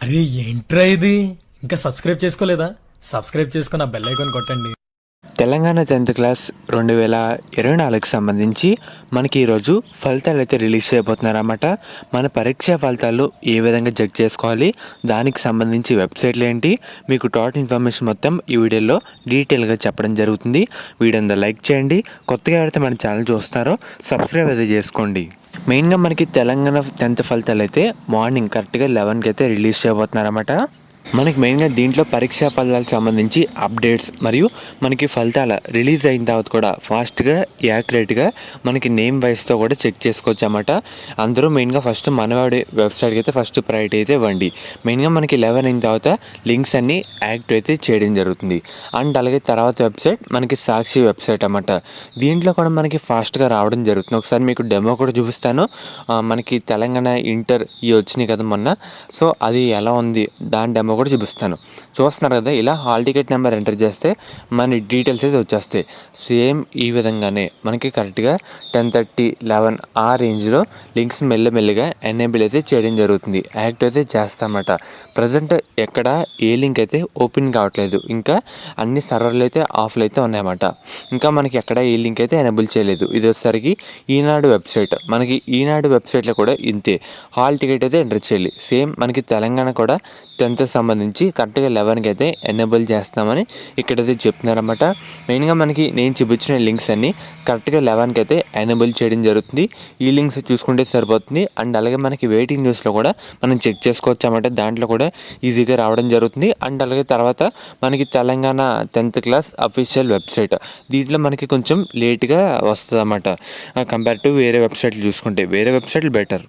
అరే ఏంట్రా ఇది? ఇంకా సబ్స్క్రైబ్ చేసుకోలేదా? సబ్స్క్రైబ్ చేసుకుని ఆ బెల్ ఐకాన్ కొట్టండి. తెలంగాణ 10th క్లాస్ 2024కి సంబంధించి మనకి ఈరోజు ఫలితాలు అయితే రిలీజ్ చేయబోతున్నారన్నమాట. మన పరీక్ష ఫలితాలు ఏ విధంగా చెక్ చేసుకోవాలి, దానికి సంబంధించి వెబ్సైట్లు ఏంటి, మీకు టోటల్ ఇన్ఫర్మేషన్ మొత్తం ఈ వీడియోలో డీటెయిల్గా చెప్పడం జరుగుతుంది. వీడియోని లైక్ చేయండి. కొత్తగా ఎవరైతే మన ఛానల్ చూస్తారో సబ్స్క్రైబ్ అయితే చేసుకోండి. మెయిన్గా మనకి తెలంగాణ 10th ఫలితాలు అయితే మార్నింగ్ కరెక్ట్గా 11కి అయితే రిలీజ్ చేయబోతున్నారన్నమాట. మనకి మెయిన్గా దీంట్లో పరీక్షా ఫలితాలకు సంబంధించి అప్డేట్స్ మరియు మనకి ఫలితాల రిలీజ్ అయిన తర్వాత కూడా ఫాస్ట్గా యాక్యురేట్గా మనకి నేమ్ వైస్తో కూడా చెక్ చేసుకోవచ్చు అన్నమాట. అందరూ మెయిన్గా ఫస్ట్ మనవాడి వెబ్సైట్కి అయితే ఫస్ట్ ప్రయారిటీ అయితే ఇవ్వండి. మెయిన్గా మనకి 11 అయిన తర్వాత లింక్స్ అన్నీ యాక్టివ్ అయితే చేయడం జరుగుతుంది. అండ్ అలాగే తర్వాత వెబ్సైట్ మనకి సాక్షి వెబ్సైట్ అన్నమాట. దీంట్లో కూడా మనకి ఫాస్ట్గా రావడం జరుగుతుంది. ఒకసారి మీకు డెమో కూడా చూపిస్తాను. మనకి తెలంగాణ ఇంటర్ ఇవి వచ్చినాయి కదా మొన్న, సో అది ఎలా ఉంది దాని డెమో కూడా చూపిస్తాను. చూస్తున్నారు కదా, ఇలా హాల్ టికెట్ నెంబర్ ఎంటర్ చేస్తే మన డీటెయిల్స్ అయితే వచ్చేస్తాయి. సేమ్ ఈ విధంగానే మనకి కరెక్ట్గా 10:30, 11 ఆ రేంజ్లో లింక్స్ మెల్లమెల్లిగా ఎనేబుల్ అయితే చేయడం జరుగుతుంది, యాక్టివ్ అయితే చేస్తామన్నమాట. ప్రజెంట్ ఎక్కడ ఏ లింక్ అయితే ఓపెన్ కావట్లేదు, ఇంకా అన్ని సర్వర్లు అయితే ఆఫ్లో అయితే ఉన్నాయన్నమాట. ఇంకా మనకి ఎక్కడ ఏ లింక్ అయితే ఎనేబుల్ చేయలేదు. ఇది వచ్చేసరికి ఈనాడు వెబ్సైట్. మనకి ఈనాడు వెబ్సైట్లో కూడా ఇంతే, హాల్ టికెట్ అయితే ఎంటర్ చేయాలి. సేమ్ మనకి తెలంగాణ కూడా 10th సంబంధించి కరెక్ట్గా 11కి అయితే ఎనేబుల్ చేస్తామని ఇక్కడైతే చెప్తున్నారన్నమాట. మెయిన్గా మనకి నేను చూపించిన లింక్స్ అన్నీ కరెక్ట్గా 11కి అయితే ఎనేబుల్ చేయడం జరుగుతుంది. ఈ లింక్స్ చూసుకుంటే సరిపోతుంది. అండ్ అలాగే మనకి వెయిటింగ్ న్యూస్లో కూడా మనం చెక్ చేసుకోవచ్చు అన్నమాట. దాంట్లో కూడా ఈజీగా రావడం జరుగుతుంది. అండ్ అలాగే తర్వాత మనకి Telangana 10th class official website, దీంట్లో మనకి కొంచెం లేట్గా వస్తుంది అన్నమాట. కంపేర్ టు వేరే వెబ్సైట్లు చూసుకుంటే వేరే వెబ్సైట్లు బెటర్.